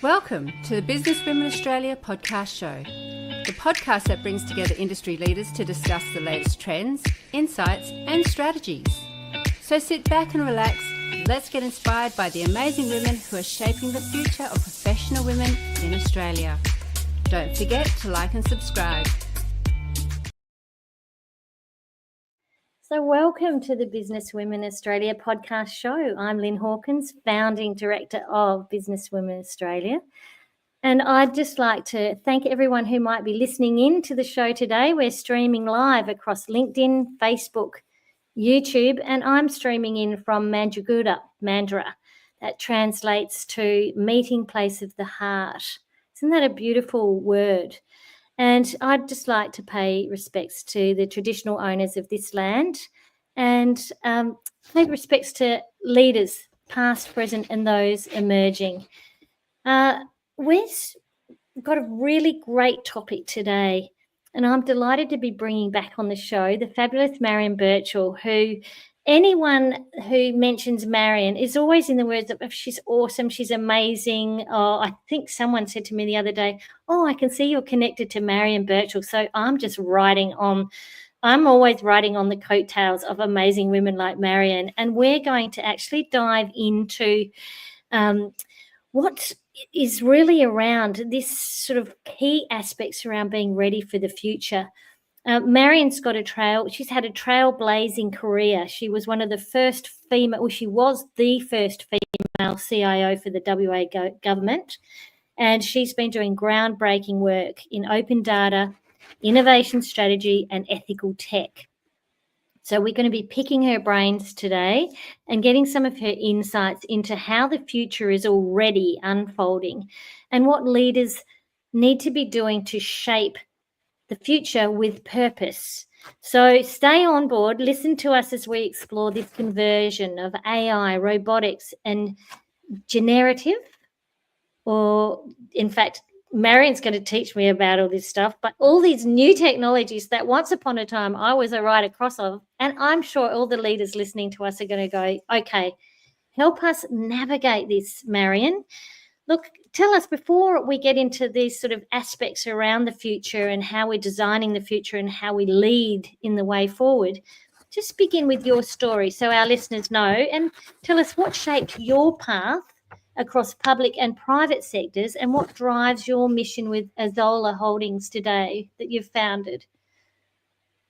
Welcome to the Business Women Australia podcast show, the podcast that brings together industry leaders to discuss the latest trends, insights and strategies. So sit back and relax, let's get inspired by the amazing women who are shaping the future of professional women in Australia. Don't forget to like and subscribe. So welcome to the Business Women Australia podcast show. I'm Lynn Hawkins, founding director of Business Women Australia. And I'd just like to thank everyone who might be listening in to the show today. We're streaming live across LinkedIn, Facebook, YouTube, and I'm streaming in from Mandurah. That translates to meeting place of the heart. Isn't that a beautiful word? And I'd just like to pay respects to the traditional owners of this land and pay respects to leaders, past, present, and those emerging. We've got a really great topic today, and I'm delighted to be bringing back on the show the fabulous Marion Burchell, who anyone who mentions Marion is always in the words of, she's awesome, she's amazing. Oh, I think someone said to me the other day, oh, I can see you're connected to Marion Burchell. So I'm always riding on the coattails of amazing women like Marion. And we're going to actually dive into what is really around this sort of key aspects around being ready for the future. Marion's she's had a trailblazing career. She was one of the first she was the first female CIO for the WA government. And she's been doing groundbreaking work in open data, innovation strategy, and ethical tech. So we're going to be picking her brains today and getting some of her insights into how the future is already unfolding and what leaders need to be doing to shape the future with purpose. So stay on board, listen to us as we explore this conversion of AI, robotics, and generative, or in fact, Marion's going to teach me about all this stuff, but all these new technologies that once upon a time I was right across of, and I'm sure all the leaders listening to us are going to go, okay, help us navigate this, Marion. Look, tell us, before we get into these sort of aspects around the future and how we're designing the future and how we lead in the way forward, just begin with your story so our listeners know, and tell us what shaped your path across public and private sectors and what drives your mission with Azolla Holdings today that you've founded.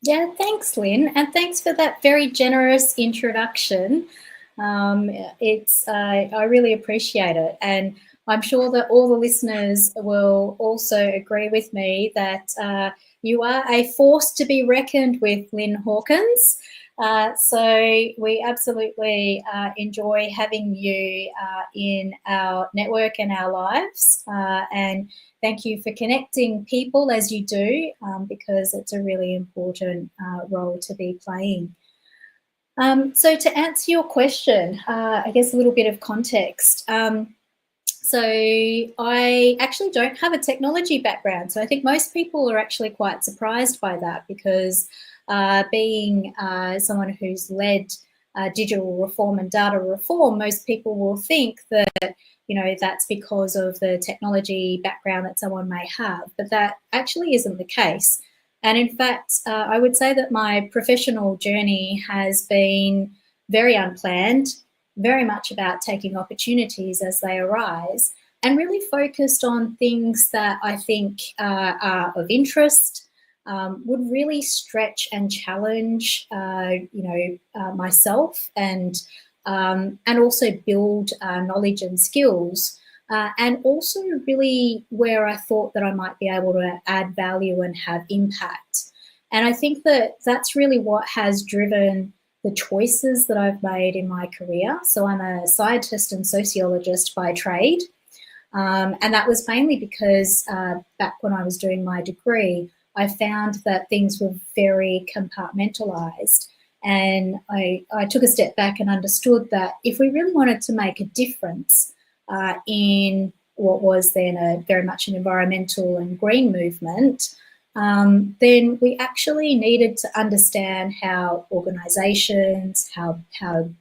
Yeah, thanks, Lynn, and thanks for that very generous introduction. I really appreciate it, and I'm sure that all the listeners will also agree with me that you are a force to be reckoned with, Lynn Hawkins. So we absolutely enjoy having you in our network and our lives, and thank you for connecting people as you do, because it's a really important role to be playing. So to answer your question, I guess a little bit of context. So I actually don't have a technology background. So I think most people are actually quite surprised by that, because being someone who's led digital reform and data reform, most people will think that, that's because of the technology background that someone may have, but that actually isn't the case. And in fact, I would say that my professional journey has been very unplanned, very much about taking opportunities as they arise, and really focused on things that I think are of interest, would really stretch and challenge, myself, and also build knowledge and skills, and also really where I thought that I might be able to add value and have impact. And I think that that's really what has driven the choices that I've made in my career. So I'm a scientist and sociologist by trade, and that was mainly because back when I was doing my degree, I found that things were very compartmentalized, and I took a step back and understood that if we really wanted to make a difference in what was then very much an environmental and green movement, then we actually needed to understand how organisations, how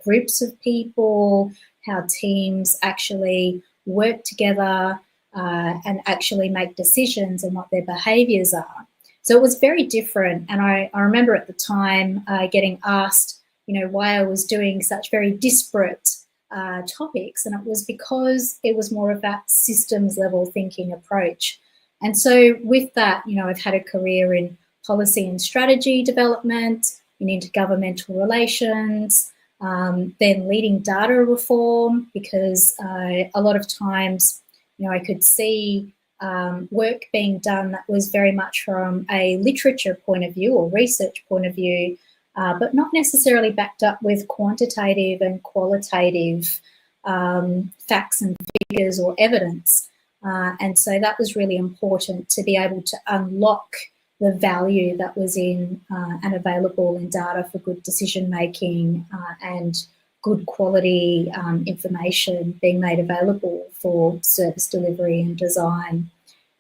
groups of people, how teams actually work together, and actually make decisions and what their behaviours are. So it was very different. And I remember at the time getting asked, why I was doing such very disparate topics. And it was because it was more of that systems level thinking approach. And so with that, I've had a career in policy and strategy development, in intergovernmental relations, then leading data reform, because a lot of times, I could see work being done that was very much from a literature point of view or research point of view, but not necessarily backed up with quantitative and qualitative facts and figures or evidence. And so that was really important to be able to unlock the value that was in and available in data for good decision making and good quality information being made available for service delivery and design.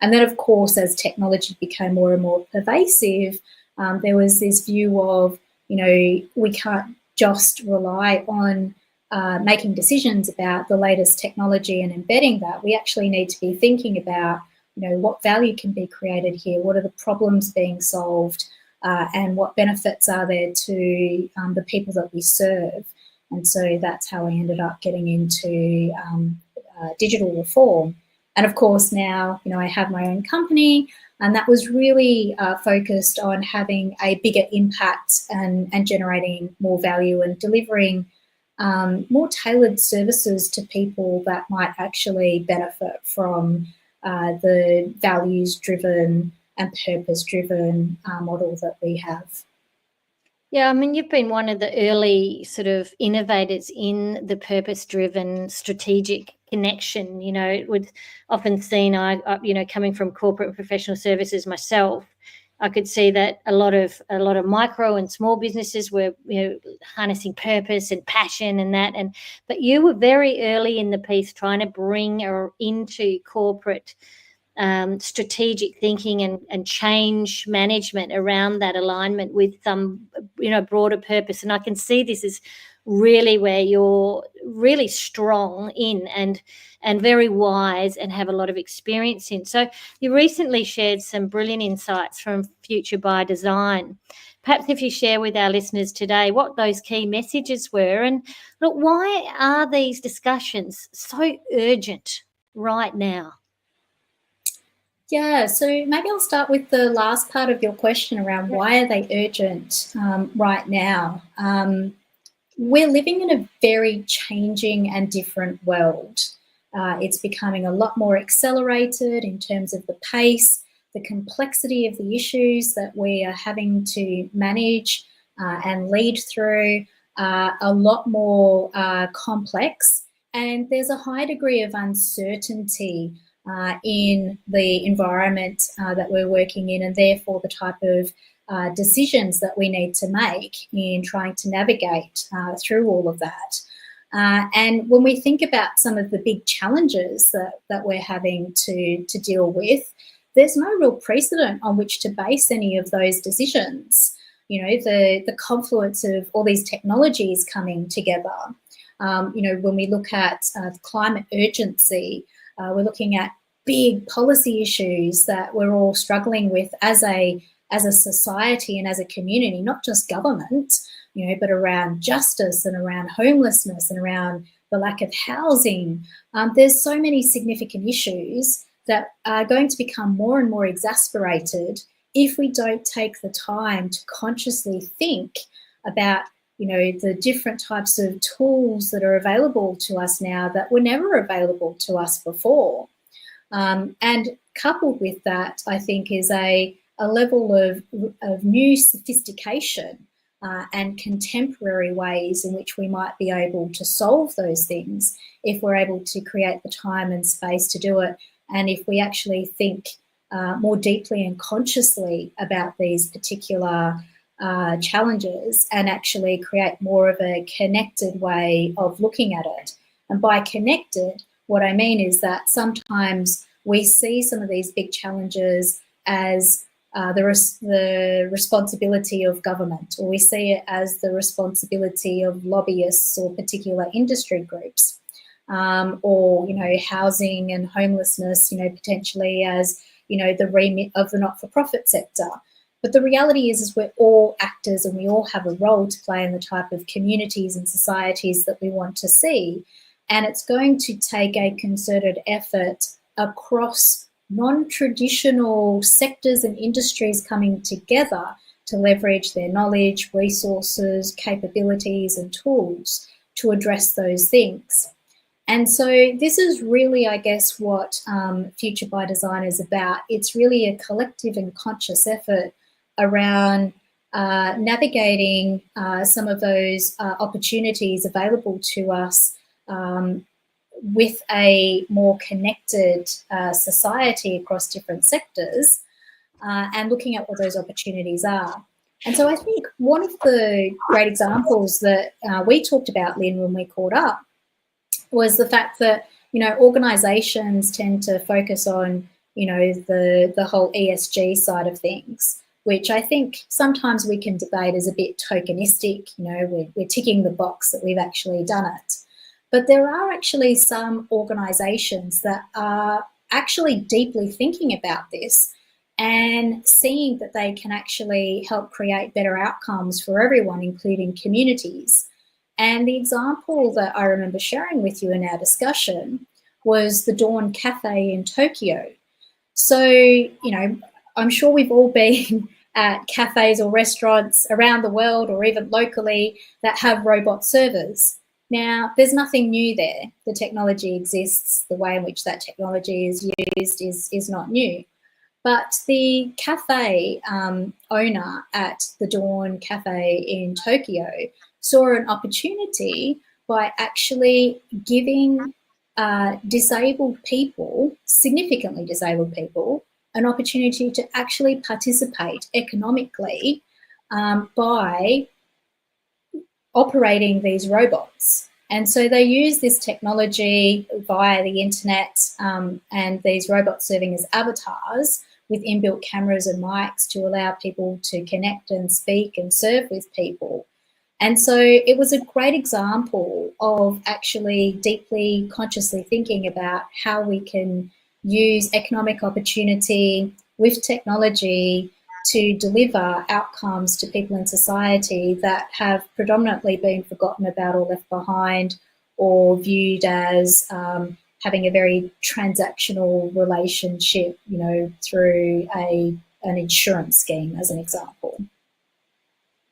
And then, of course, as technology became more and more pervasive, there was this view of, we can't just rely on making decisions about the latest technology and embedding that. We actually need to be thinking about, what value can be created here, what are the problems being solved, and what benefits are there to the people that we serve. And so that's how I ended up getting into digital reform. And of course now, I have my own company, and that was really focused on having a bigger impact and generating more value and delivering more tailored services to people that might actually benefit from the values-driven and purpose-driven model that we have. Yeah, I mean, you've been one of the early sort of innovators in the purpose-driven strategic connection. With often seen, coming from corporate and professional services myself, I could see that a lot of micro and small businesses were, harnessing purpose and passion and that. But you were very early in the piece trying to bring into corporate strategic thinking and change management around that alignment with some, broader purpose. And I can see this is really where you're really strong in and very wise and have a lot of experience in. So you recently shared some brilliant insights from Future by Design. Perhaps if you share with our listeners today what those key messages were, and look, why are these discussions so urgent right now? Yeah, so maybe I'll start with the last part of your question around why are they urgent right now. We're living in a very changing and different world. It's becoming a lot more accelerated in terms of the pace, the complexity of the issues that we are having to manage and lead through are a lot more complex, and there's a high degree of uncertainty in the environment that we're working in, and therefore the type of decisions that we need to make in trying to navigate through all of that. And when we think about some of the big challenges that we're having to deal with, there's no real precedent on which to base any of those decisions. The confluence of all these technologies coming together. When we look at climate urgency, we're looking at big policy issues that we're all struggling with as a society and as a community, not just government, but around justice and around homelessness and around the lack of housing. There's so many significant issues that are going to become more and more exacerbated if we don't take the time to consciously think about the different types of tools that are available to us now that were never available to us before. And coupled with that, I think, is a level of new sophistication and contemporary ways in which we might be able to solve those things if we're able to create the time and space to do it, and if we actually think more deeply and consciously about these particular challenges and actually create more of a connected way of looking at it. And by connected, what I mean is that sometimes we see some of these big challenges as the responsibility of government, or we see it as the responsibility of lobbyists or particular industry groups. or, housing and homelessness, potentially as, the remit of the not-for-profit sector. But the reality is we're all actors and we all have a role to play in the type of communities and societies that we want to see. And it's going to take a concerted effort across non-traditional sectors and industries coming together to leverage their knowledge, resources, capabilities and tools to address those things. And so this is really, I guess, what Future by Design is about. It's really a collective and conscious effort around navigating some of those opportunities available to us with a more connected society across different sectors and looking at what those opportunities are. And so I think one of the great examples that we talked about, Lynn, when we caught up was the fact that, organisations tend to focus on, the whole ESG side of things, which I think sometimes we can debate as a bit tokenistic. We're ticking the box that we've actually done it. But there are actually some organisations that are actually deeply thinking about this and seeing that they can actually help create better outcomes for everyone, including communities. And the example that I remember sharing with you in our discussion was the Dawn Cafe in Tokyo. So, I'm sure we've all been at cafes or restaurants around the world or even locally that have robot servers. Now, there's nothing new there. The technology exists. The way in which that technology is used is not new. But the cafe owner at the Dawn Cafe in Tokyo saw an opportunity by actually giving disabled people, significantly disabled people, an opportunity to actually participate economically by operating these robots. And so they use this technology via the internet and these robots serving as avatars with inbuilt cameras and mics to allow people to connect and speak and serve with people. And so it was a great example of actually deeply consciously thinking about how we can use economic opportunity with technology to deliver outcomes to people in society that have predominantly been forgotten about or left behind or viewed as having a very transactional relationship, through an insurance scheme, as an example.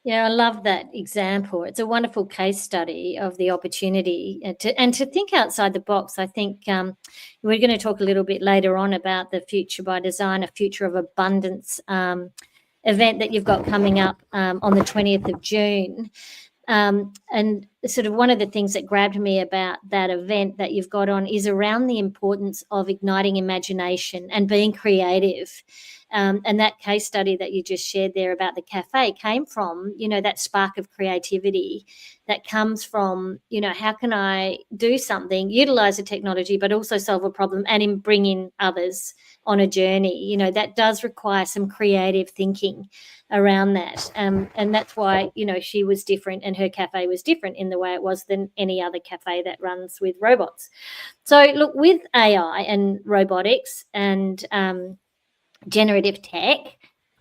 Yeah, I love that example. It's a wonderful case study of the opportunity and to think outside the box. I think we're going to talk a little bit later on about the Future by Design, a Future of Abundance event that you've got coming up on the 20th of June. And sort of one of the things that grabbed me about that event that you've got on is around the importance of igniting imagination and being creative. And that case study that you just shared there about the cafe came from, that spark of creativity that comes from, how can I do something, utilize the technology, but also solve a problem and bring in others on a journey. That does require some creative thinking around that. And that's why, she was different and her cafe was different in the way it was than any other cafe that runs with robots. So look, with AI and robotics and generative tech,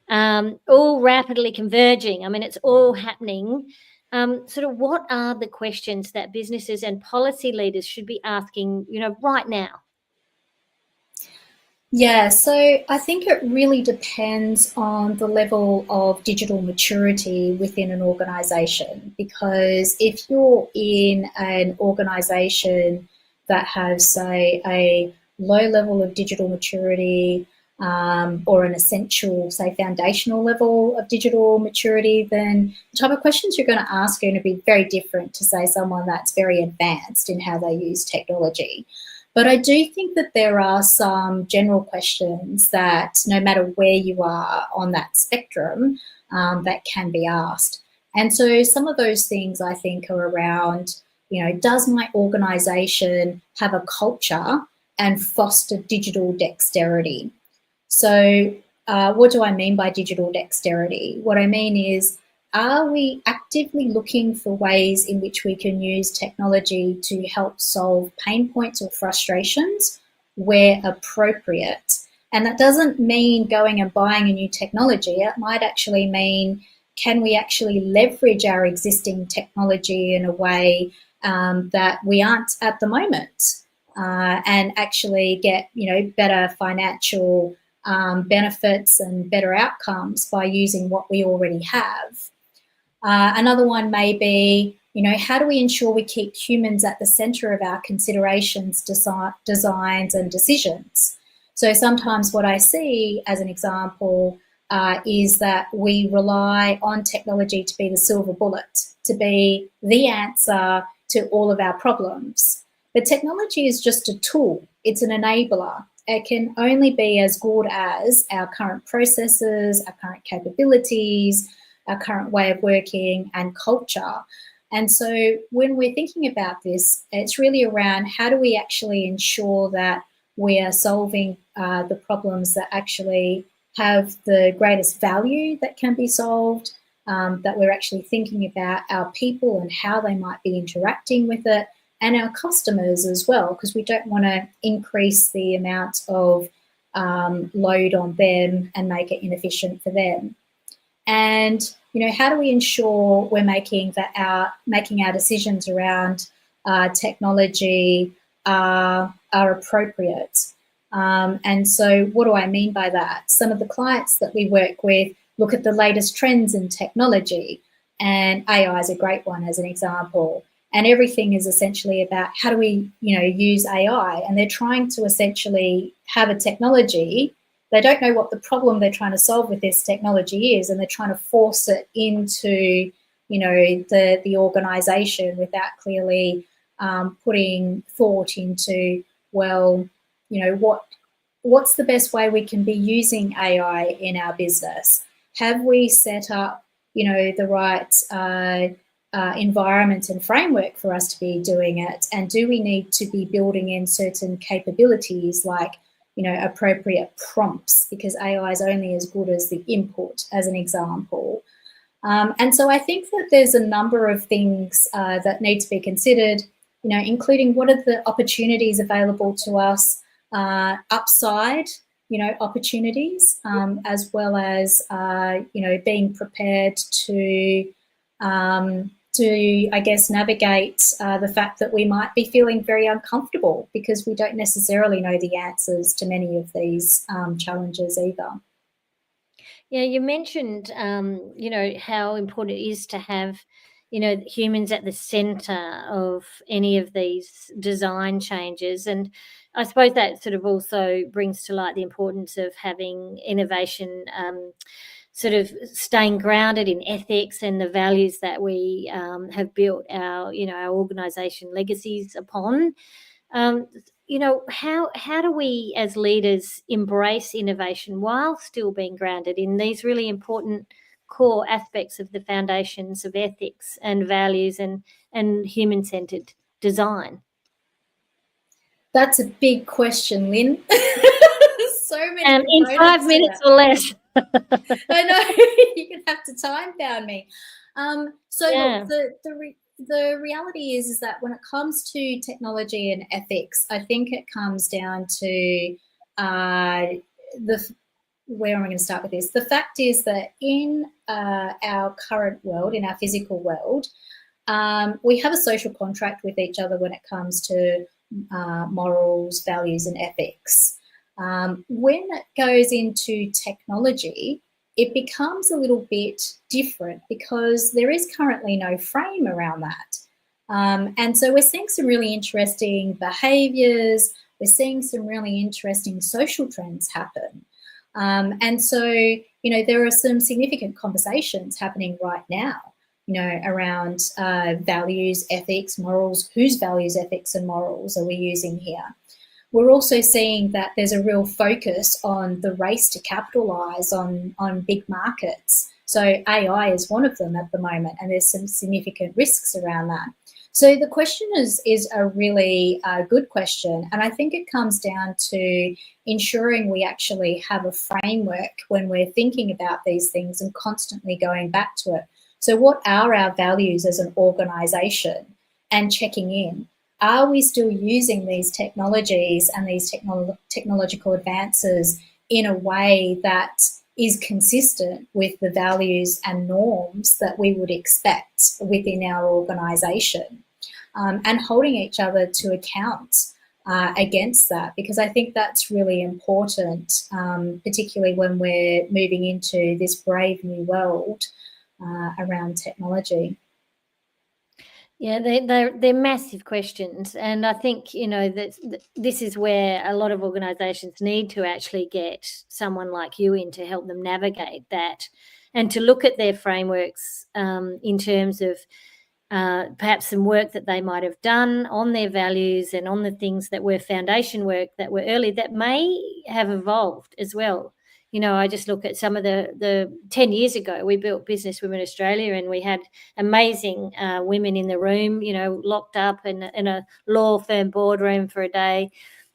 all rapidly converging. I mean, it's all happening. Sort of what are the questions that businesses and policy leaders should be asking, right now? Yeah, so I think it really depends on the level of digital maturity within an organisation, because if you're in an organisation that has, say, a low level of digital maturity or an essential, say, foundational level of digital maturity, then the type of questions you're going to ask are going to be very different to, say, someone that's very advanced in how they use technology. But I do think that there are some general questions that no matter where you are on that spectrum, that can be asked. And so some of those things I think are around, does my organisation have a culture and foster digital dexterity? So what do I mean by digital dexterity? What I mean is, are we actively looking for ways in which we can use technology to help solve pain points or frustrations where appropriate? And that doesn't mean going and buying a new technology. It might actually mean, can we actually leverage our existing technology in a way that we aren't at the moment, and actually get, better financial benefits and better outcomes by using what we already have. Another one may be, how do we ensure we keep humans at the centre of our considerations, designs and decisions? So sometimes what I see as an example is that we rely on technology to be the silver bullet, to be the answer to all of our problems. But technology is just a tool. It's an enabler. It can only be as good as our current processes, our current capabilities, our current way of working and culture. And so when we're thinking about this, it's really around how do we actually ensure that we are solving the problems that actually have the greatest value that can be solved, that we're actually thinking about our people and how they might be interacting with it, and our customers as well, because we don't want to increase the amount of load on them and make it inefficient for them. And how do we ensure we're making our decisions around technology are appropriate? And so what do I mean by that? Some of the clients that we work with look at the latest trends in technology, and AI is a great one as an example. And everything is essentially about how do we, use AI, and they're trying to essentially have a technology. They don't know what the problem they're trying to solve with this technology is, and they're trying to force it into, the organisation without clearly putting thought into, what's the best way we can be using AI in our business? Have we set up, the right environment and framework for us to be doing it? And do we need to be building in certain capabilities like, appropriate prompts, because AI is only as good as the input, as an example. And so I think that there's a number of things that need to be considered, including what are the opportunities available to us, upside, opportunities, as well as, being prepared to I guess, navigate the fact that we might be feeling very uncomfortable because we don't necessarily know the answers to many of these challenges either. Yeah, you mentioned, how important it is to have, humans at the centre of any of these design changes. And I suppose that sort of also brings to light the importance of having innovation sort of staying grounded in ethics and the values that we have built our organisation legacies upon. How do we as leaders embrace innovation while still being grounded in these really important core aspects of the foundations of ethics and values and human-centred design? That's a big question, Lynn. So many and in 5 minutes or less. I know, you're going to have to time bound me. Look, the reality is that when it comes to technology and ethics, I think it comes down to where am I going to start with this? The fact is that in our current world, in our physical world, we have a social contract with each other when it comes to morals, values, and ethics. When it goes into technology, it becomes a little bit different because there is currently no frame around that. And so we're seeing some really interesting behaviours, we're seeing some really interesting social trends happen. And so, there are some significant conversations happening right now, around values, ethics, morals, whose values, ethics and morals are we using here? We're also seeing that there's a real focus on the race to capitalise on big markets. So AI is one of them at the moment, and there's some significant risks around that. So the question is a really good question, and I think it comes down to ensuring we actually have a framework when we're thinking about these things and constantly going back to it. So what are our values as an organisation, and checking in? Are we still using these technologies and these technological advances in a way that is consistent with the values and norms that we would expect within our organisation, and holding each other to account against that, because I think that's really important, particularly when we're moving into this brave new world around technology. Yeah, they're massive questions, and I think that this is where a lot of organisations need to actually get someone like you in to help them navigate that, and to look at their frameworks in terms of perhaps some work that they might have done on their values and on the things that were foundation work that were early that may have evolved as well. I just look at some of the 10 years ago, we built Business Women Australia, and we had amazing women in the room, locked up in a law firm boardroom for a day,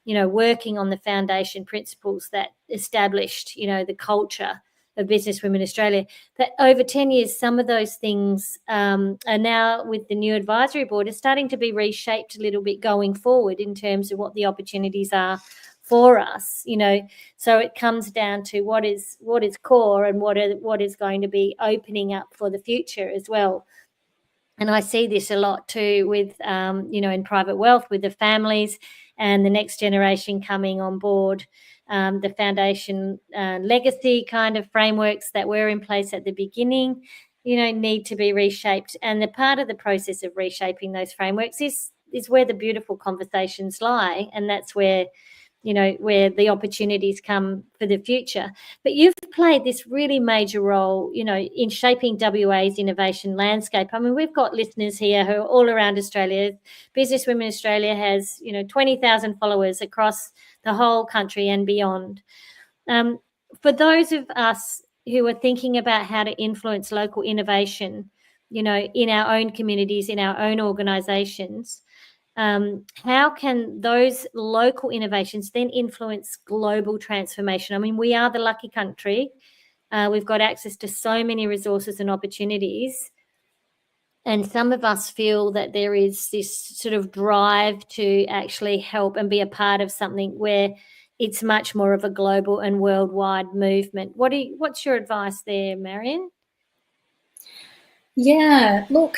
working on the foundation principles that established, the culture of Business Women Australia. But over 10 years, some of those things are now, with the new advisory board, is starting to be reshaped a little bit going forward in terms of what the opportunities are for us, so it comes down to what is core and what is going to be opening up for the future as well. And I see this a lot too with, in private wealth, with the families and the next generation coming on board. The foundation legacy kind of frameworks that were in place at the beginning, need to be reshaped. And the part of the process of reshaping those frameworks is where the beautiful conversations lie. And that's where where the opportunities come for the future. But you've played this really major role, in shaping WA's innovation landscape. I mean, we've got listeners here who are all around Australia. Business Women Australia has, 20,000 followers across the whole country and beyond. For those of us who are thinking about how to influence local innovation, in our own communities, in our own organisations, how can those local innovations then influence global transformation? I mean, we are the lucky country. We've got access to so many resources and opportunities. And some of us feel that there is this sort of drive to actually help and be a part of something where it's much more of a global and worldwide movement. What's your advice there, Marion? Yeah, look,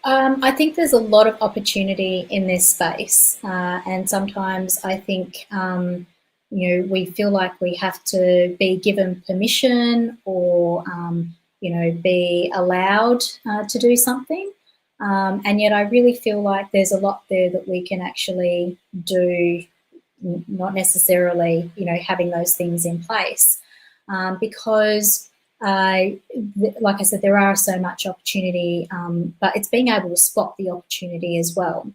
I think there's a lot of opportunity in this space, and sometimes I think we feel like we have to be given permission or be allowed to do something, and yet I really feel like there's a lot there that we can actually do, not necessarily having those things in place, because like I said, there are so much opportunity, but it's being able to spot the opportunity as well.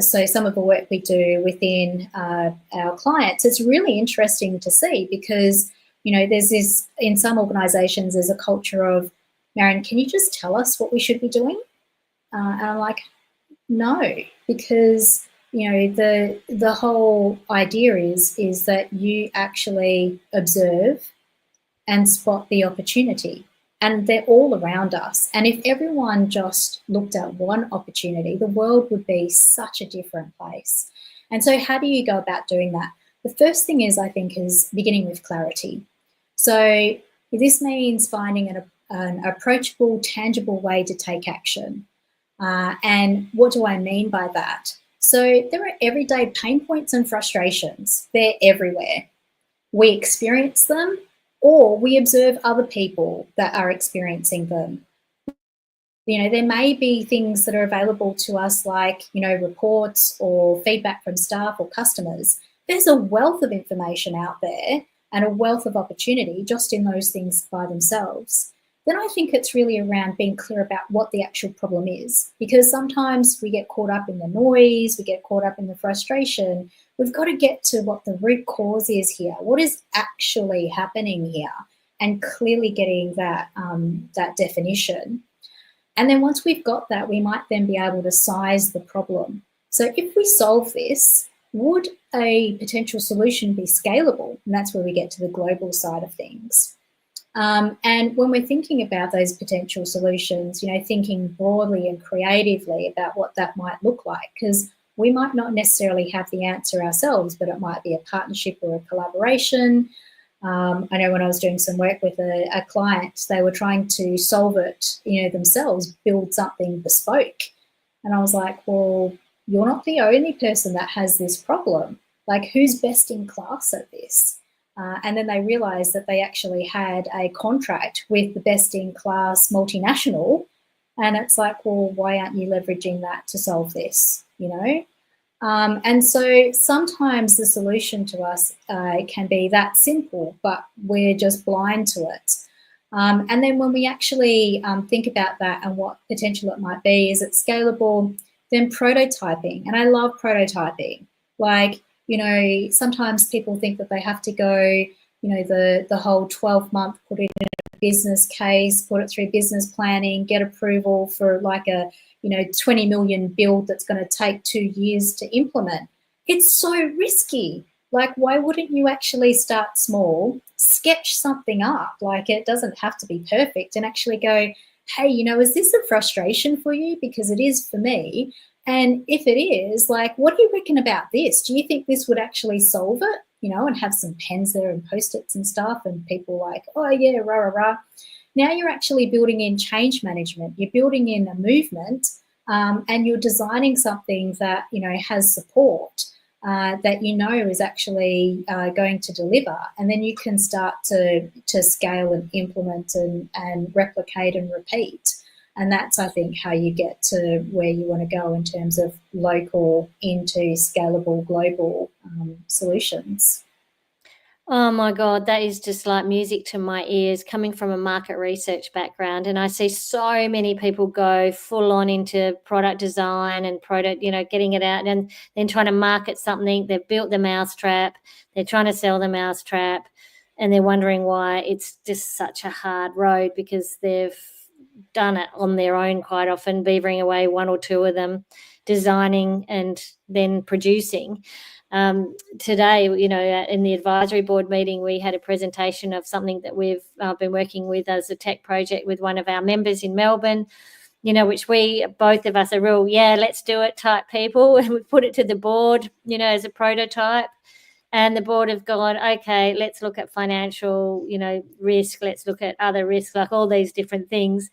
So some of the work we do within our clients, it's really interesting to see, because there's this, in some organisations, there's a culture of, Marion, can you just tell us what we should be doing? And I'm like, no, because the whole idea is that you actually observe and spot the opportunity, and they're all around us. And if everyone just looked at one opportunity, the world would be such a different place. And so how do you go about doing that? The first thing is, I think, is beginning with clarity. So this means finding an approachable, tangible way to take action. And what do I mean by that? So there are everyday pain points and frustrations. They're everywhere. We experience them, or we observe other people that are experiencing them. There may be things that are available to us, like, reports or feedback from staff or customers. There's a wealth of information out there and a wealth of opportunity just in those things by themselves. Then I think it's really around being clear about what the actual problem is, because sometimes we get caught up in the noise, we get caught up in the frustration. We've got to get to what the root cause is here. What is actually happening here? And clearly getting that, that definition. And then once we've got that, we might then be able to size the problem. So if we solve this, would a potential solution be scalable? And that's where we get to the global side of things. And when we're thinking about those potential solutions, thinking broadly and creatively about what that might look like, because we might not necessarily have the answer ourselves, but it might be a partnership or a collaboration. I know when I was doing some work with a client, they were trying to solve it, themselves, build something bespoke. And I was like, well, you're not the only person that has this problem. Like, who's best in class at this? And then they realised that they actually had a contract with the best-in-class multinational, and it's like, well, why aren't you leveraging that to solve this, And so sometimes the solution to us can be that simple, but we're just blind to it. And then when we actually think about that and what potential it might be, is it scalable? Then prototyping, and I love prototyping. Like, sometimes people think that they have to go, the whole 12-month, put it in a business case, put it through business planning, get approval for like a, 20 million build that's going to take 2 years to implement. It's so risky. Like, why wouldn't you actually start small, sketch something up? Like, it doesn't have to be perfect, and actually go, hey, is this a frustration for you? Because it is for me. And if it is, like, what do you reckon about this? Do you think this would actually solve it? And have some pens there and Post-its and stuff, and people like, oh yeah, rah, rah, rah. Now you're actually building in change management. You're building in a movement, and you're designing something that, has support, that is actually going to deliver. And then you can start to scale and implement and replicate and repeat. And that's, I think, how you get to where you want to go in terms of local into scalable global solutions. Oh my God, that is just like music to my ears, coming from a market research background. And I see so many people go full on into product design and product, getting it out and then trying to market something. They've built the mousetrap. They're trying to sell the mousetrap, and they're wondering why it's just such a hard road, because they've done it on their own quite often, beavering away one or two of them, designing and then producing. Today, in the advisory board meeting, we had a presentation of something that we've been working with as a tech project with one of our members in Melbourne, which both of us are real, yeah, let's do it type people. And we put it to the board, as a prototype. And the board have gone, okay, let's look at financial, risk. Let's look at other risks, like all these different things.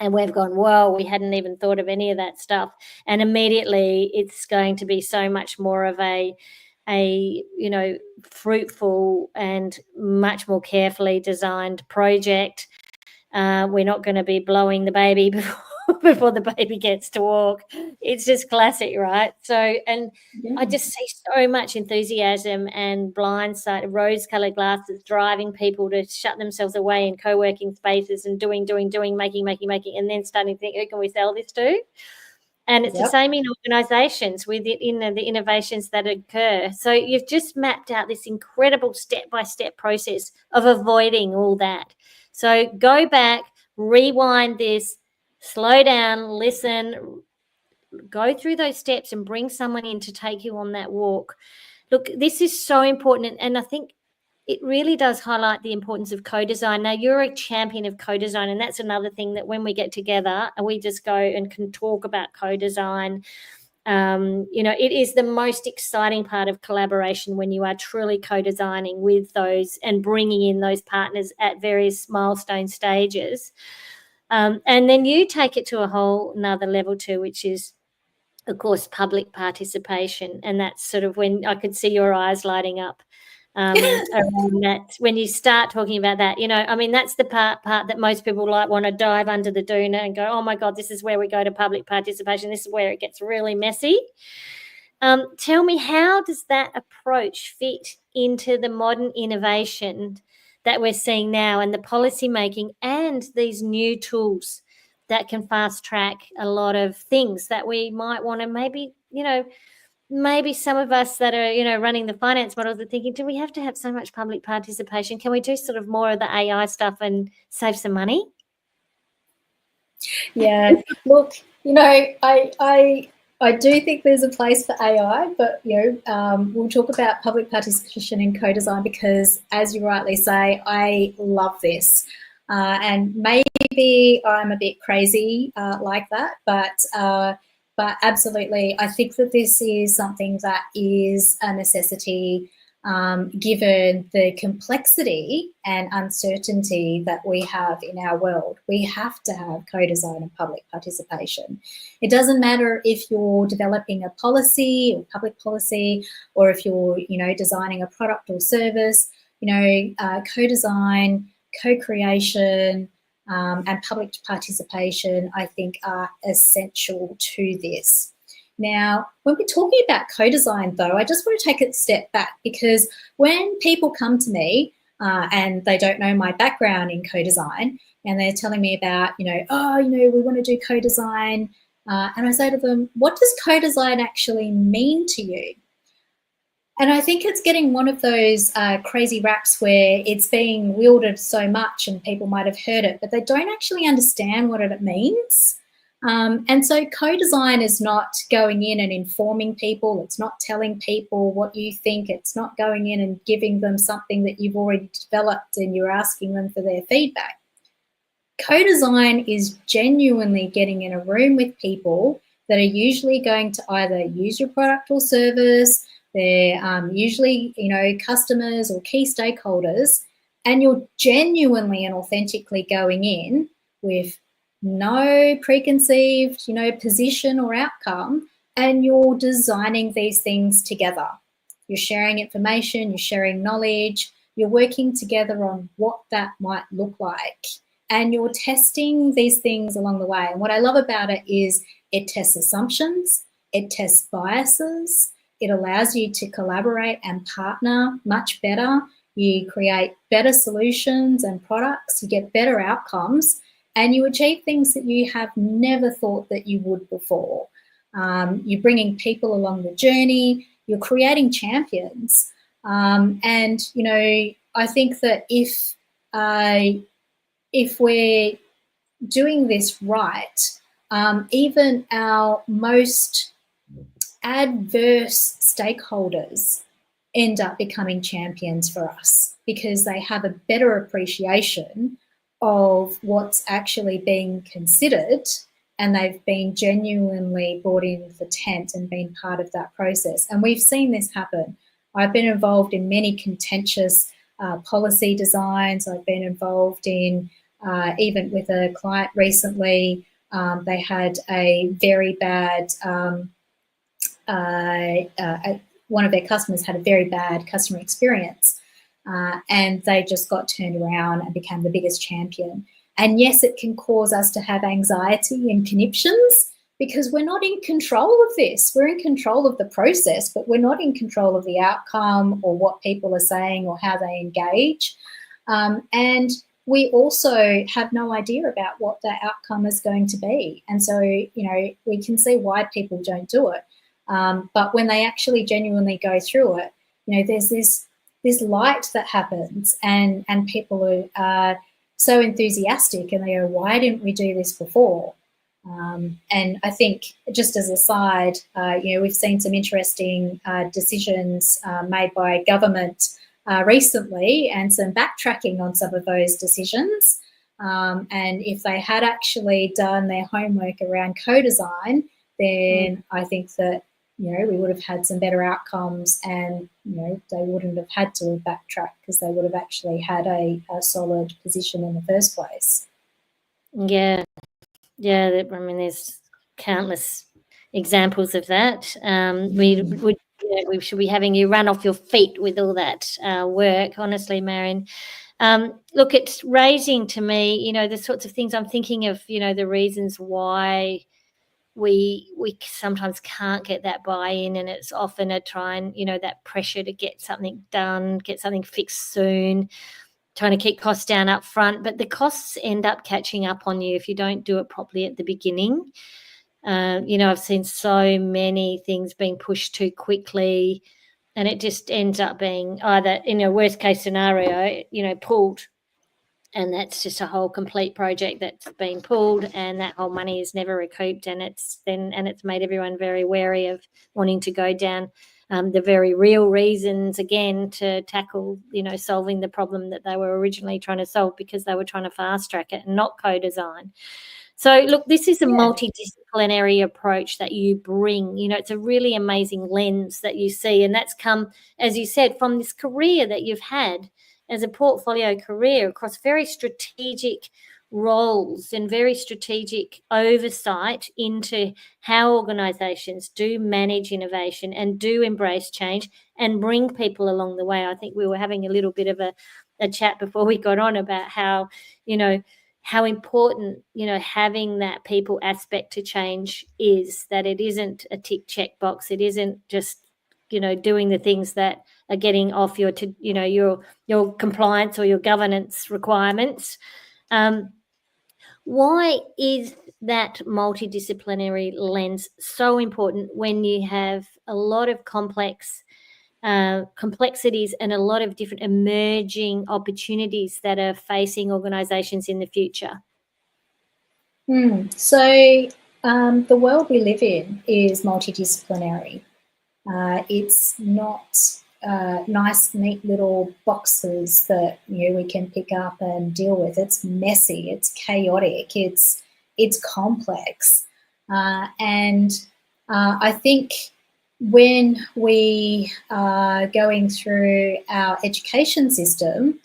And we've gone, whoa, we hadn't even thought of any of that stuff. And immediately it's going to be so much more of a fruitful and much more carefully designed project. We're not going to be blowing the baby before the baby gets to walk. It's just classic, right? So, and yeah. I just see so much enthusiasm and blindsight, rose-coloured glasses, driving people to shut themselves away in co-working spaces and doing, making, and then starting to think, who can we sell this to? And it's the same in organisations with the innovations that occur. So you've just mapped out this incredible step-by-step process of avoiding all that. So go back, rewind this, slow down, listen, go through those steps and bring someone in to take you on that walk. Look, this is so important, and I think it really does highlight the importance of co-design. Now, you're a champion of co-design, and that's another thing that when we get together and we just go and can talk about co-design, it is the most exciting part of collaboration when you are truly co-designing with those and bringing in those partners at various milestone stages. And then you take it to a whole another level too, which is, of course, public participation. And that's sort of when I could see your eyes lighting up around that. When you start talking about that, that's the part that most people want to dive under the doona and go, oh my God, this is where we go to public participation. This is where it gets really messy. Tell me, how does that approach fit into the modern innovation that we're seeing now and the policy making and these new tools that can fast track a lot of things that we might want to maybe some of us that are, running the finance models are thinking, do we have to have so much public participation? Can we do sort of more of the AI stuff and save some money? Yeah, look, I I do think there's a place for AI, but we'll talk about public participation in co-design because, as you rightly say, I love this, and maybe I'm a bit crazy like that, but absolutely, I think that this is something that is a necessity. Given the complexity and uncertainty that we have in our world, we have to have co-design and public participation. It doesn't matter if you're developing a policy or public policy, or if you're, designing a product or service, co-design, co-creation, and public participation, I think, are essential to this. Now, when we're talking about co-design, though, I just want to take a step back because when people come to me and they don't know my background in co-design and they're telling me about, we want to do co-design, and I say to them, what does co-design actually mean to you? And I think it's getting one of those crazy raps where it's being wielded so much and people might have heard it, but they don't actually understand what it means. And so co-design is not going in and informing people. It's not telling people what you think. It's not going in and giving them something that you've already developed and you're asking them for their feedback. Co-design is genuinely getting in a room with people that are usually going to either use your product or service. They're usually, customers or key stakeholders, and you're genuinely and authentically going in with no preconceived, position or outcome, and you're designing these things together. You're sharing information, you're sharing knowledge, you're working together on what that might look like, and you're testing these things along the way. And what I love about it is it tests assumptions, it tests biases, it allows you to collaborate and partner much better. You create better solutions and products, you get better outcomes, and you achieve things that you have never thought that you would before. You're bringing people along the journey. You're creating champions. And, I think that if we're doing this right, even our most adverse stakeholders end up becoming champions for us because they have a better appreciation of what's actually being considered, and they've been genuinely brought in the tent and been part of that process. And we've seen this happen. I've been involved in many contentious policy designs. I've been involved in, even with a client recently, they had a very bad, one of their customers had a very bad customer experience. And they just got turned around and became the biggest champion. And yes, it can cause us to have anxiety and conniptions because we're not in control of this. We're in control of the process, but we're not in control of the outcome or what people are saying or how they engage. And we also have no idea about what that outcome is going to be. And so, we can see why people don't do it. But when they actually genuinely go through it, there's this light that happens and people are so enthusiastic and they go, why didn't we do this before? And I think just as a side, we've seen some interesting decisions made by government recently and some backtracking on some of those decisions. And if they had actually done their homework around co-design, then I think that we would have had some better outcomes and, they wouldn't have had to backtrack because they would have actually had a solid position in the first place. Yeah. I mean, there's countless examples of that. We should be having you run off your feet with all that work, honestly, Marion. Look, it's raising to me, the sorts of things I'm thinking of, the reasons why we sometimes can't get that buy-in, and it's often a that pressure to get something done, get something fixed soon, trying to keep costs down up front, but the costs end up catching up on you if you don't do it properly at the beginning. I've seen so many things being pushed too quickly, and it just ends up being either, in a worst case scenario, pulled And that's just a whole complete project that's been pulled, and that whole money is never recouped. And it's made everyone very wary of wanting to go down the very real reasons again to tackle, solving the problem that they were originally trying to solve, because they were trying to fast track it and not co-design. So look, this is a multidisciplinary approach that you bring. It's a really amazing lens that you see, and that's come, as you said, from this career that you've had as a portfolio career across very strategic roles and very strategic oversight into how organisations do manage innovation and do embrace change and bring people along the way. I think we were having a little bit of a chat before we got on about how, how important, having that people aspect to change is, that it isn't a tick check box. It isn't just, doing the things that are getting off your compliance or your governance requirements. Why is that multidisciplinary lens so important when you have a lot of complexities and a lot of different emerging opportunities that are facing organisations in the future? So the world we live in is multidisciplinary. It's not nice, neat little boxes that we can pick up and deal with. It's messy, it's chaotic, it's complex, and I think when we are going through our education system,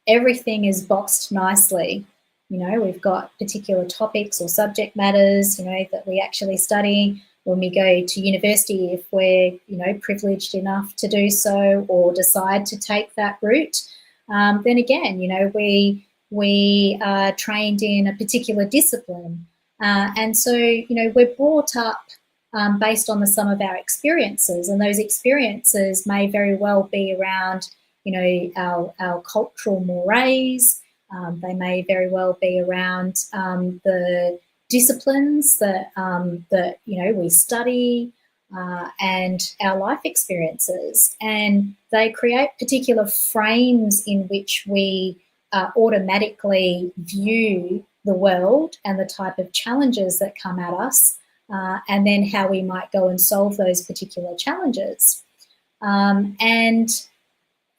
everything is boxed nicely. We've got particular topics or subject matters, that we actually study. When we go to university, if we're, privileged enough to do so or decide to take that route, then again, we are trained in a particular discipline. And so, we're brought up based on the sum of our experiences, and those experiences may very well be around, our cultural mores. They may very well be around the disciplines that we study and our life experiences, and they create particular frames in which we automatically view the world and the type of challenges that come at us, and then how we might go and solve those particular challenges. And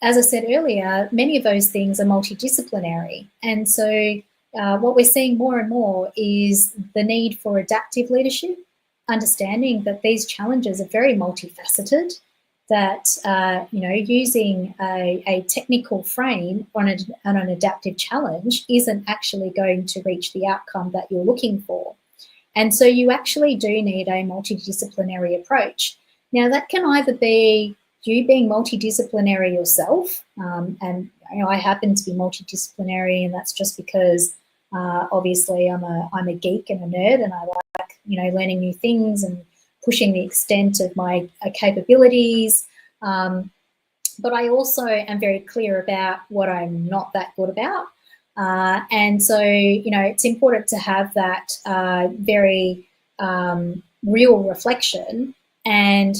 as I said earlier, many of those things are multidisciplinary. And so what we're seeing more and more is the need for adaptive leadership, understanding that these challenges are very multifaceted, that, using a technical frame on an adaptive challenge isn't actually going to reach the outcome that you're looking for. And so you actually do need a multidisciplinary approach. Now, that can either be you being multidisciplinary yourself, and I happen to be multidisciplinary, and that's just because obviously I'm a geek and a nerd, and I like learning new things and pushing the extent of my capabilities. But I also am very clear about what I'm not that good about, and so it's important to have that very real reflection. And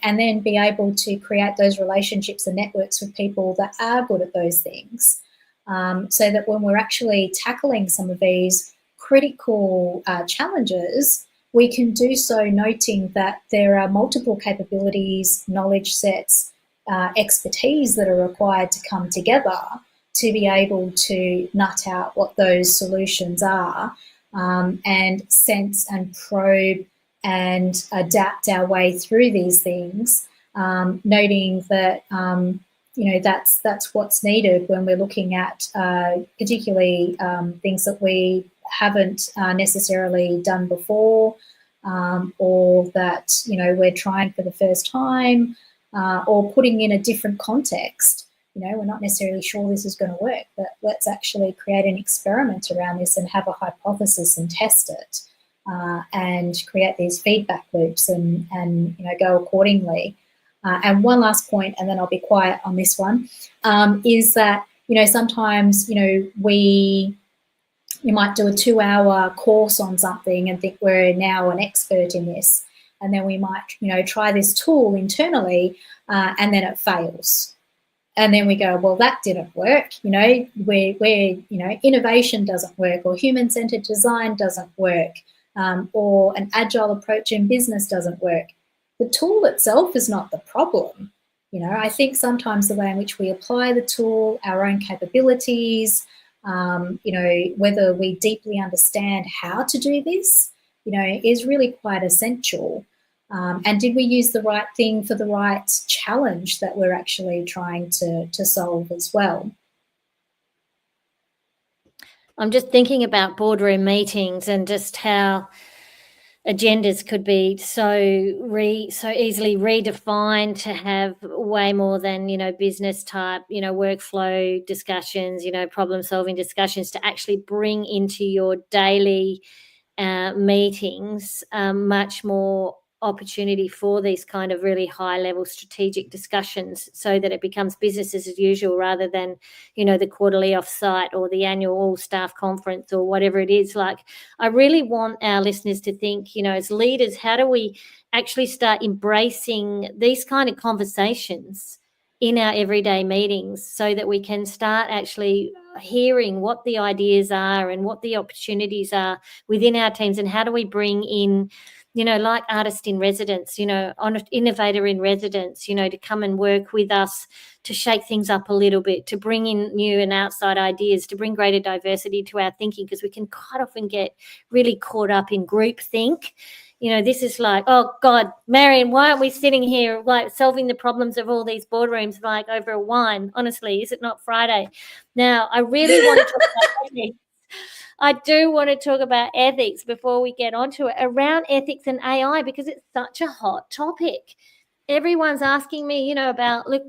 then be able to create those relationships and networks with people that are good at those things, so that when we're actually tackling some of these critical challenges, we can do so noting that there are multiple capabilities, knowledge sets, expertise that are required to come together to be able to nut out what those solutions are, and sense and probe and adapt our way through these things, noting that that's what's needed when we're looking at particularly things that we haven't necessarily done before, or that we're trying for the first time, or putting in a different context. We're not necessarily sure this is going to work, but let's actually create an experiment around this and have a hypothesis and test it. And create these feedback loops and go accordingly. And one last point, and then I'll be quiet on this one, is that sometimes you might do a 2-hour course on something and think we're now an expert in this, and then we might try this tool internally, and then it fails. And then we go, well, that didn't work. Where innovation doesn't work, or human-centered design doesn't work, or an agile approach in business doesn't work. The tool itself is not the problem. I think sometimes the way in which we apply the tool, our own capabilities, whether we deeply understand how to do this, is really quite essential. And did we use the right thing for the right challenge that we're actually trying to solve as well? I'm just thinking about boardroom meetings and just how agendas could be so easily redefined to have way more than, business type, workflow discussions, problem solving discussions, to actually bring into your daily meetings much more opportunity for these kind of really high level strategic discussions, so that it becomes business as usual rather than, the quarterly offsite or the annual all staff conference or whatever it is. Like, I really want our listeners to think, as leaders, how do we actually start embracing these kind of conversations in our everyday meetings, so that we can start actually hearing what the ideas are and what the opportunities are within our teams, and how do we bring in, like artist in residence, on innovator in residence, to come and work with us, to shake things up a little bit, to bring in new and outside ideas, to bring greater diversity to our thinking, because we can quite often get really caught up in groupthink. This is like, oh God, Marion, why aren't we sitting here like solving the problems of all these boardrooms like over a wine? Honestly, is it not Friday? Now, I really want to talk about ethics. I do want to talk about ethics before we get onto it, around ethics and AI, because it's such a hot topic. Everyone's asking me, about look,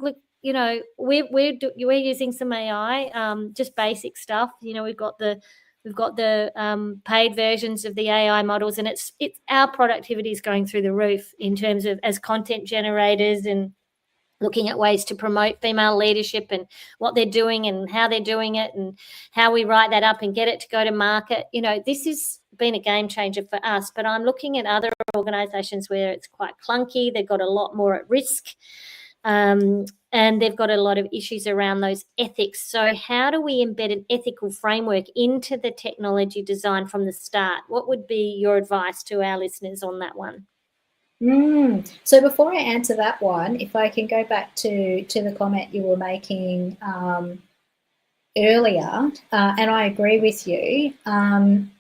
we're using some AI, just basic stuff. We've got the paid versions of the AI models, and it's our productivity is going through the roof in terms of as content generators, and looking at ways to promote female leadership and what they're doing and how they're doing it and how we write that up and get it to go to market. This has been a game changer for us, but I'm looking at other organisations where it's quite clunky. They've got a lot more at risk, and they've got a lot of issues around those ethics. So how do we embed an ethical framework into the technology design from the start? What would be your advice to our listeners on that one? So before I answer that one, if I can go back to the comment you were making earlier, and I agree with you.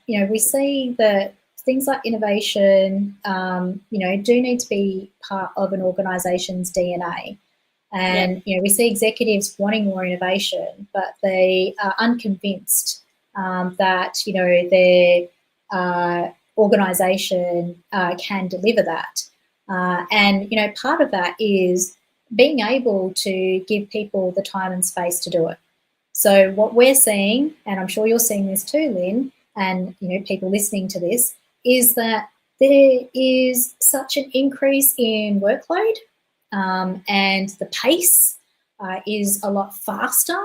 We see that things like innovation, do need to be part of an organisation's DNA. And, we see executives wanting more innovation, but they are unconvinced that, their organisation can deliver that. And part of that is being able to give people the time and space to do it. So what we're seeing, and I'm sure you're seeing this too, Lynn, and people listening to this, is that there is such an increase in workload, and the pace is a lot faster,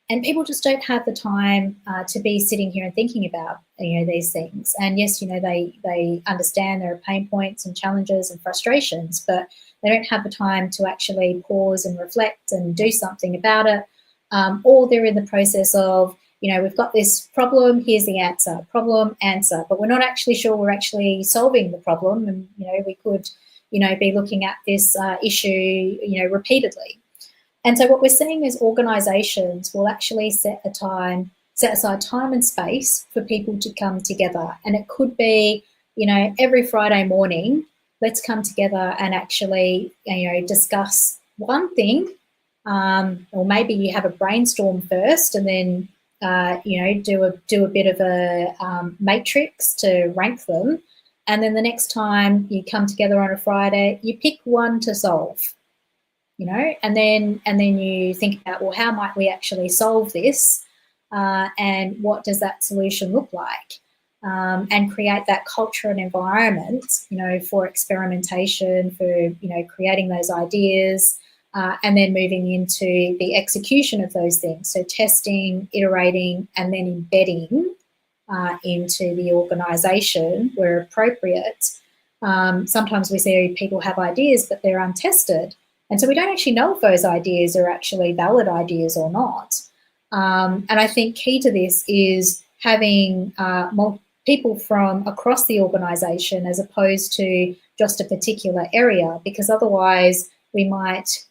and people just don't have the time to be sitting here and thinking about these things. And yes, they understand there are pain points and challenges and frustrations, but they don't have the time to actually pause and reflect and do something about it. Or they're in the process of, we've got this problem, here's the answer, problem, answer, but we're not actually sure we're actually solving the problem, and we could be looking at this issue repeatedly. And so what we're seeing is organisations will actually set aside time and space for people to come together. And it could be, every Friday morning, let's come together and actually, discuss one thing, or maybe you have a brainstorm first and then, do a bit of a matrix to rank them. And then the next time you come together on a Friday, you pick one to solve. And then you think about, well, how might we actually solve this, and what does that solution look like, and create that culture and environment, for experimentation, for creating those ideas, and then moving into the execution of those things. So testing, iterating, and then embedding into the organisation where appropriate. Sometimes we see people have ideas, but they're untested. And so we don't actually know if those ideas are actually valid ideas or not. And I think key to this is having people from across the organisation as opposed to just a particular area, because otherwise we might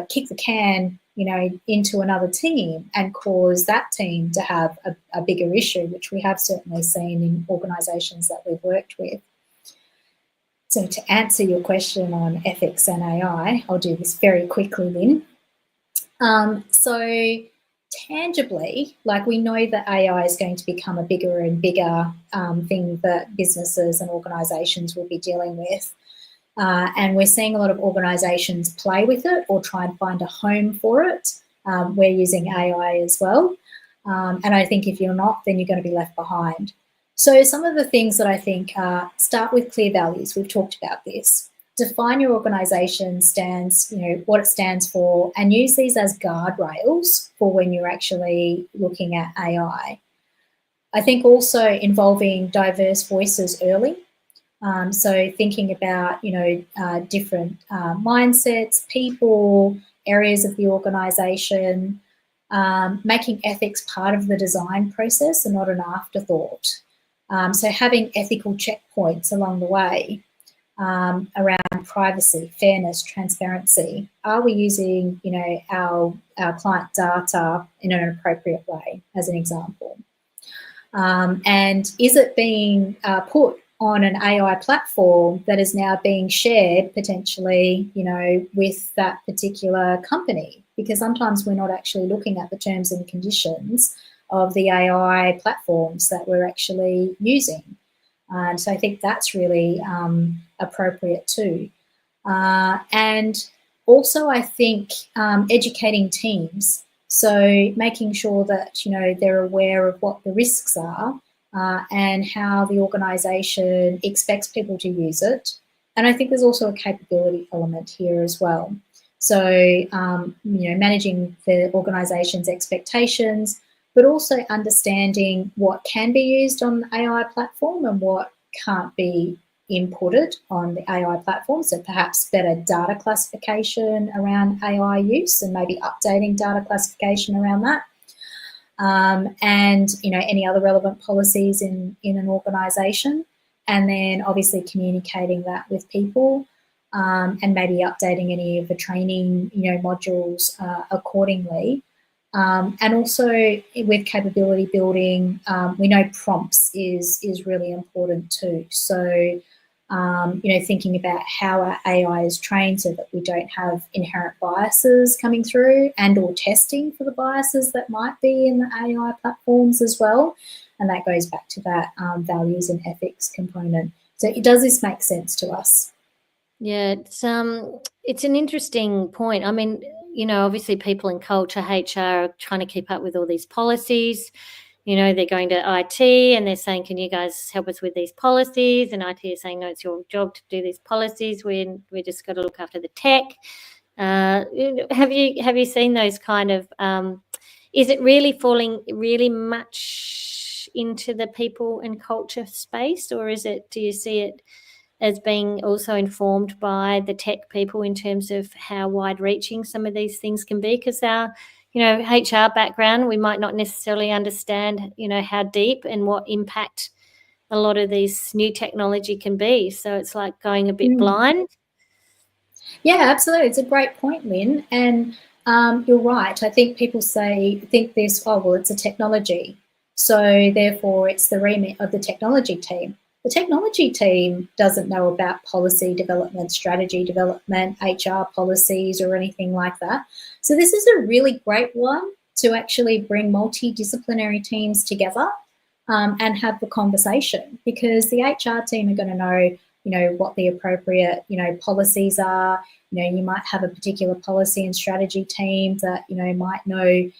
kick the can, into another team and cause that team to have a bigger issue, which we have certainly seen in organisations that we've worked with. So to answer your question on ethics and AI, I'll do this very quickly, Lynn. So tangibly, like, we know that AI is going to become a bigger and bigger thing that businesses and organisations will be dealing with. And we're seeing a lot of organisations play with it or try and find a home for it. We're using AI as well. And I think if you're not, then you're going to be left behind. So some of the things that I think start with clear values. We've talked about this. Define your organisation stands, what it stands for, and use these as guardrails for when you're actually looking at AI. I think also involving diverse voices early. So thinking about, different mindsets, people, areas of the organisation, making ethics part of the design process and not an afterthought. So having ethical checkpoints along the way around privacy, fairness, transparency. Are we using, our client data in an appropriate way, as an example? And is it being put on an AI platform that is now being shared potentially, with that particular company? Because sometimes we're not actually looking at the terms and conditions of the AI platforms that we're actually using. And so I think that's really appropriate too. And also I think educating teams. So making sure that, they're aware of what the risks are and how the organisation expects people to use it. And I think there's also a capability element here as well. So, managing the organisation's expectations, but also understanding what can be used on the AI platform and what can't be inputted on the AI platform. So perhaps better data classification around AI use and maybe updating data classification around that. And, any other relevant policies in an organisation. And then obviously communicating that with people and maybe updating any of the training, modules accordingly. And also with capability building, we know prompts is really important too. So, thinking about how our AI is trained so that we don't have inherent biases coming through, and or testing for the biases that might be in the AI platforms as well. And that goes back to that values and ethics component. So does this make sense to us? Yeah, it's an interesting point. I mean, obviously people in culture, HR are trying to keep up with all these policies. They're going to IT and they're saying, can you guys help us with these policies? And IT is saying, no, it's your job to do these policies. We just got to look after the tech. Have you seen those kind of, is it really falling really much into the people and culture space, or do you see it as being also informed by the tech people in terms of how wide-reaching some of these things can be? Because our, HR background, we might not necessarily understand, how deep and what impact a lot of these new technology can be. So it's like going a bit blind. Yeah, absolutely. It's a great point, Lynn. And you're right. I think people think this, it's a technology. So therefore it's the remit of the technology team. The technology team doesn't know about policy development, strategy development, HR policies or anything like that. So this is a really great one to actually bring multidisciplinary teams together and have the conversation, because the HR team are going to know, what the appropriate, policies are. You might have a particular policy and strategy team that, might know,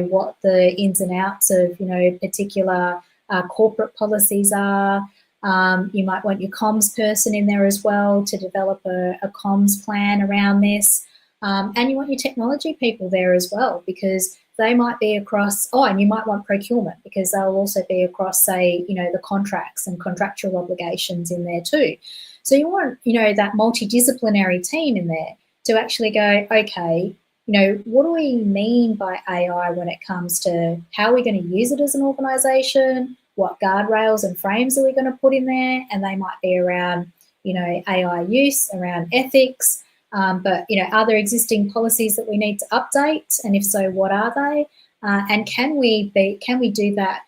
what the ins and outs of, particular corporate policies are. You might want your comms person in there as well to develop a comms plan around this. And you want your technology people there as well, because they might be across, and you might want procurement because they'll also be across, say, the contracts and contractual obligations in there too. So you want, that multidisciplinary team in there. to actually go, okay, what do we mean by AI when it comes to how are we going to use it as an organisation? What guardrails and frames are we going to put in there? And they might be around, AI use, around ethics, but, are there existing policies that we need to update? And if so, what are they? And can we do that,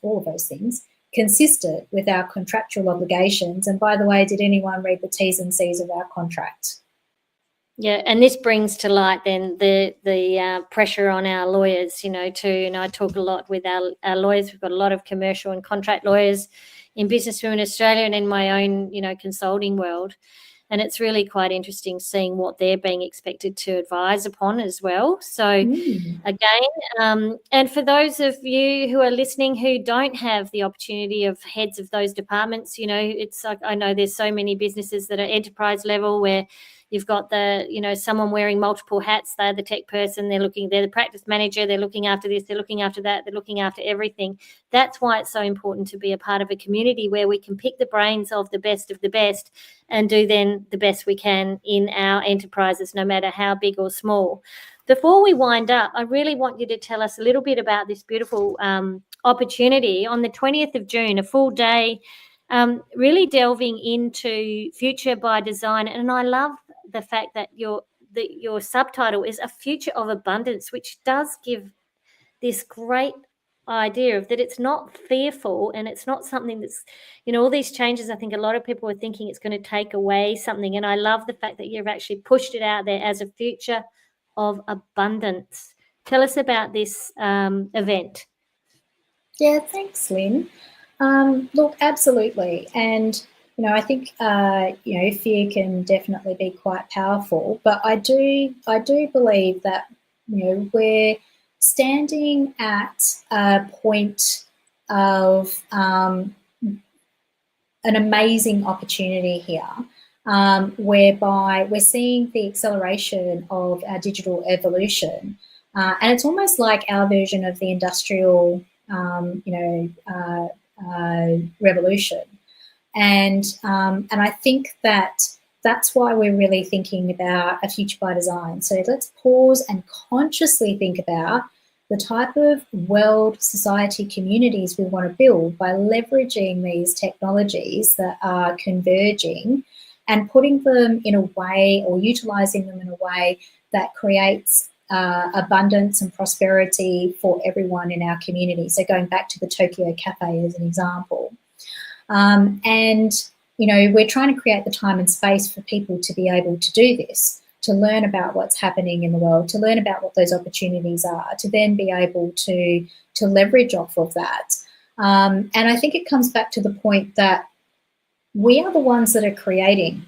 all of those things, consistent with our contractual obligations? And by the way, did anyone read the T's and C's of our contract? Yeah, and this brings to light then the pressure on our lawyers, too. And I talk a lot with our lawyers. We've got a lot of commercial and contract lawyers in Business Women Australia and in my own, consulting world. And it's really quite interesting seeing what they're being expected to advise upon as well. So again, and for those of you who are listening who don't have the opportunity of heads of those departments, it's like, I know there's so many businesses that are enterprise level where you've got someone wearing multiple hats. They're the tech person, they're the practice manager, they're looking after this, they're looking after that, they're looking after everything. That's why it's so important to be a part of a community where we can pick the brains of the best and do then the best we can in our enterprises, no matter how big or small. Before we wind up, I really want you to tell us a little bit about this beautiful opportunity on the 20th of June, a full day, really delving into future by design. And I love the fact that your subtitle is A Future of Abundance, which does give this great idea of that it's not fearful and it's not something that's, all these changes, I think a lot of people are thinking it's going to take away something. And I love the fact that you've actually pushed it out there as a future of abundance. Tell us about this event. Yeah, thanks, Lynn. Look, absolutely. And, I think, fear can definitely be quite powerful, but I do believe that, we're standing at a point of an amazing opportunity here, whereby we're seeing the acceleration of our digital evolution. And it's almost like our version of the industrial revolution. And I think that's why we're really thinking about a future by design. So let's pause and consciously think about the type of world, society, communities we want to build by leveraging these technologies that are converging and putting them in a way, or utilizing them in a way that creates abundance and prosperity for everyone in our community. So going back to the Tokyo Cafe as an example. And, we're trying to create the time and space for people to be able to do this, to learn about what's happening in the world, to learn about what those opportunities are, to then be able to leverage off of that. And I think it comes back to the point that we are the ones that are creating.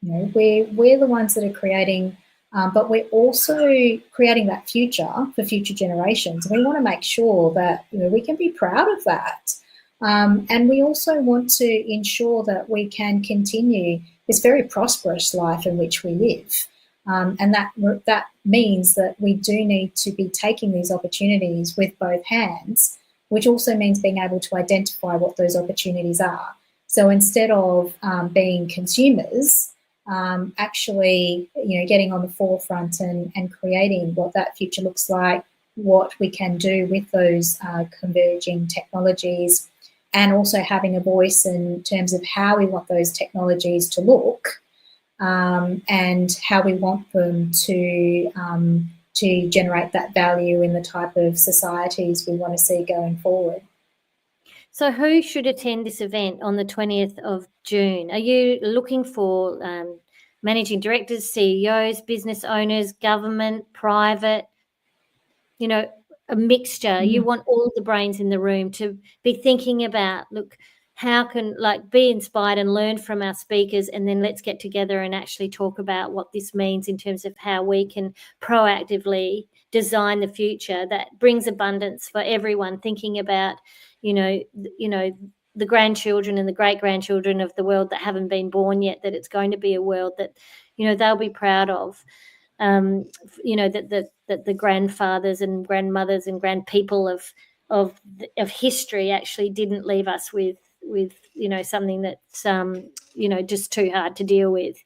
We're the ones that are creating, but we're also creating that future for future generations. And we want to make sure that we can be proud of that. And we also want to ensure that we can continue this very prosperous life in which we live. And that means that we do need to be taking these opportunities with both hands, which also means being able to identify what those opportunities are. So instead of being consumers, actually, getting on the forefront and creating what that future looks like, what we can do with those converging technologies, and also having a voice in terms of how we want those technologies to look, and how we want them to generate that value in the type of societies we want to see going forward. So who should attend this event on the 20th of June? Are you looking for managing directors, CEOs, business owners, government, private, a mixture? You want all the brains in the room to be thinking about, look, how can, be inspired and learn from our speakers, and then let's get together and actually talk about what this means in terms of how we can proactively design the future that brings abundance for everyone, thinking about, the grandchildren and the great-grandchildren of the world that haven't been born yet, that it's going to be a world that, they'll be proud of. That the grandfathers and grandmothers and grandpeople of history actually didn't leave us with something that's just too hard to deal with.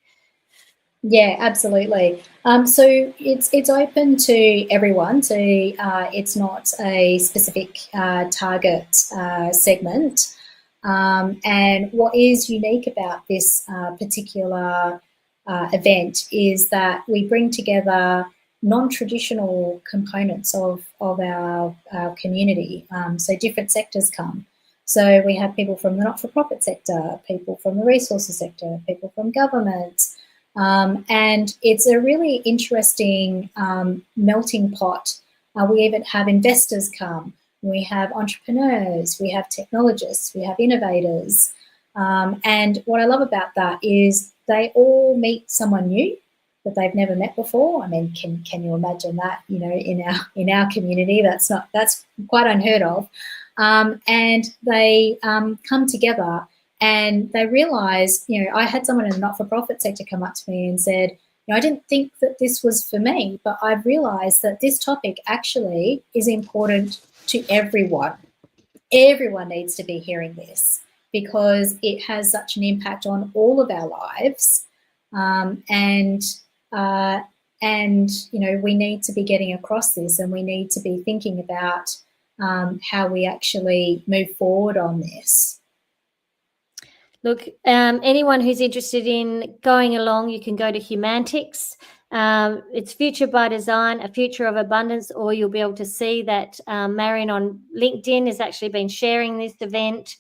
Yeah, absolutely. So it's open to everyone. So it's not a specific target segment. And what is unique about this particular event is that we bring together non-traditional components of our community. So different sectors come. So we have people from the not-for-profit sector, people from the resources sector, people from government, and it's a really interesting melting pot. We even have investors come, we have entrepreneurs, we have technologists, we have innovators. And what I love about that is they all meet someone new that they've never met before. I mean, can you imagine that? You know, in our community, that's quite unheard of. And they come together and they realise, you know, I had someone in the not-for-profit sector come up to me and said, you know, I didn't think that this was for me, but I've realised that this topic actually is important to everyone. Everyone needs to be hearing this because it has such an impact on all of our lives. And you know, we need to be getting across this, and we need to be thinking about how we actually move forward on this. Look, anyone who's interested in going along, you can go to Humantics. It's Future by Design, a future of abundance, or you'll be able to see that Marion on LinkedIn has actually been sharing this event.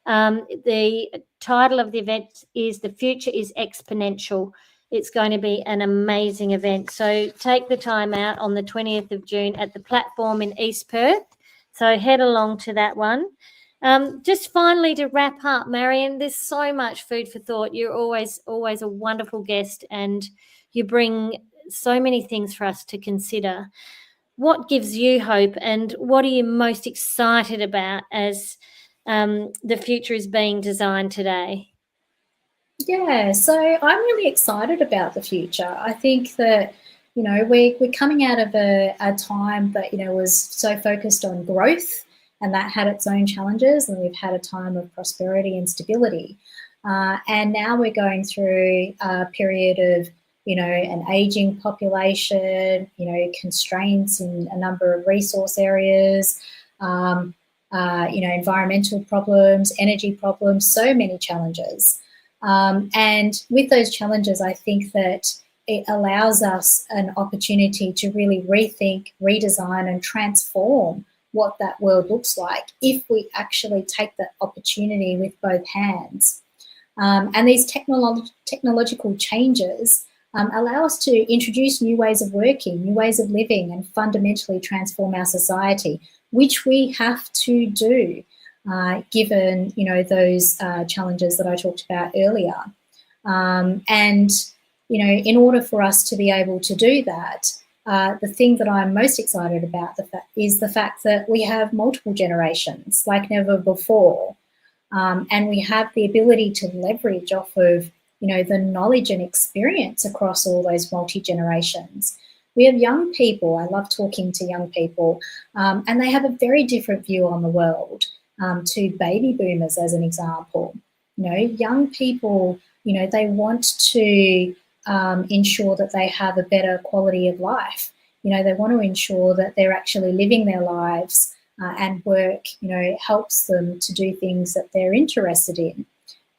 The title of the event is The Future is Exponential. It's going to be an amazing event. So take the time out on the 20th of June at the platform in East Perth. So head along to that one. Just finally to wrap up, Marion, there's so much food for thought. You're always a wonderful guest, and you bring so many things for us to consider. What gives you hope, and what are you most excited about as the future is being designed today? Yeah, so I'm really excited about the future. I think that, you know, we're coming out of a time that, you know, was so focused on growth, and that had its own challenges, and we've had a time of prosperity and stability. And now we're going through a period of, you know, an aging population, you know, constraints in a number of resource areas, you know, environmental problems, energy problems, so many challenges. And with those challenges, I think that it allows us an opportunity to really rethink, redesign, and transform what that world looks like if we actually take that opportunity with both hands. And these technological changes allow us to introduce new ways of working, new ways of living, and fundamentally transform our society, which we have to do. Given, you know, those challenges that I talked about earlier. And, you know, in order for us to be able to do that, the thing that I'm most excited about is the fact that we have multiple generations like never before. And we have the ability to leverage off of, you know, the knowledge and experience across all those multi-generations. We have young people. I love talking to young people, and they have a very different view on the world. To baby boomers, as an example. You know, young people, you know, they want to ensure that they have a better quality of life. You know, they want to ensure that they're actually living their lives, and work, you know, helps them to do things that they're interested in.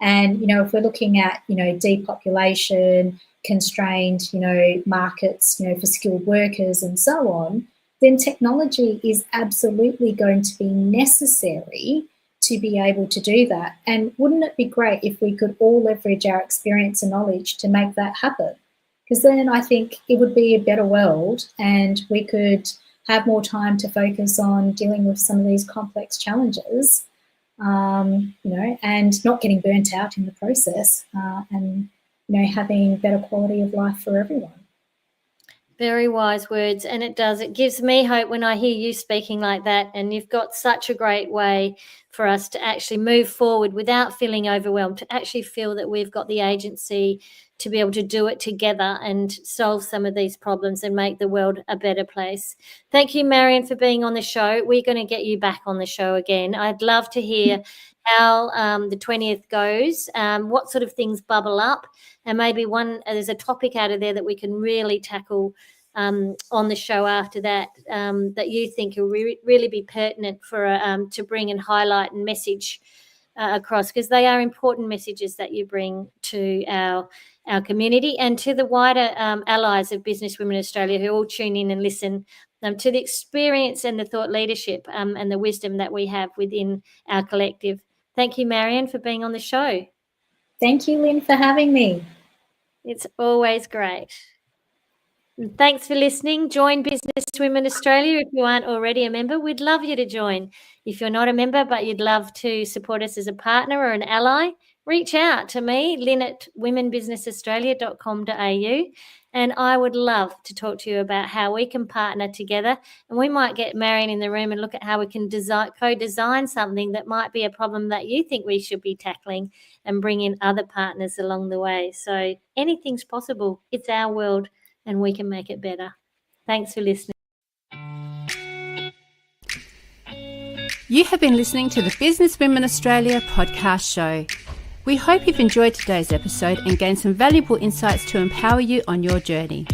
And, you know, if we're looking at, you know, depopulation, constrained, you know, markets, you know, for skilled workers and so on, then technology is absolutely going to be necessary to be able to do that. And wouldn't it be great if we could all leverage our experience and knowledge to make that happen? Because then I think it would be a better world, and we could have more time to focus on dealing with some of these complex challenges, you know, and not getting burnt out in the process, and, you know, having better quality of life for everyone. Very wise words, and it gives me hope when I hear you speaking like that, and you've got such a great way for us to actually move forward without feeling overwhelmed, to actually feel that we've got the agency to be able to do it together and solve some of these problems and make the world a better place. Thank you, Marion, for being on the show. We're going to get you back on the show again. I'd love to hear how the 20th goes, what sort of things bubble up, and maybe there's a topic out of there that we can really tackle on the show after that, that you think will really be pertinent for to bring and highlight and message across, because they are important messages that you bring to our community and to the wider allies of Business Women Australia who all tune in and listen to the experience and the thought leadership and the wisdom that we have within our collective. Thank you, Marion, for being on the show. Thank you, Lynn, for having me. It's always great. And thanks for listening. Join Business Women Australia if you aren't already a member. We'd love you to join. If you're not a member but you'd love to support us as a partner or an ally, reach out to me, Lynn at womenbusinessaustralia.com.au, and I would love to talk to you about how we can partner together, and we might get Marion in the room and look at how we can co-design something that might be a problem that you think we should be tackling and bring in other partners along the way. So anything's possible. It's our world, and we can make it better. Thanks for listening. You have been listening to the Business Women Australia podcast show. We hope you've enjoyed today's episode and gained some valuable insights to empower you on your journey.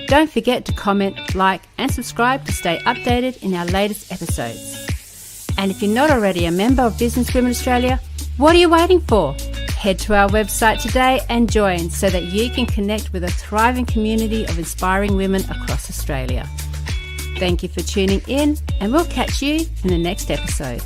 Don't forget to comment, like, and subscribe to stay updated in our latest episodes. And if you're not already a member of Business Women Australia, what are you waiting for? Head to our website today and join so that you can connect with a thriving community of inspiring women across Australia. Thank you for tuning in, and we'll catch you in the next episode.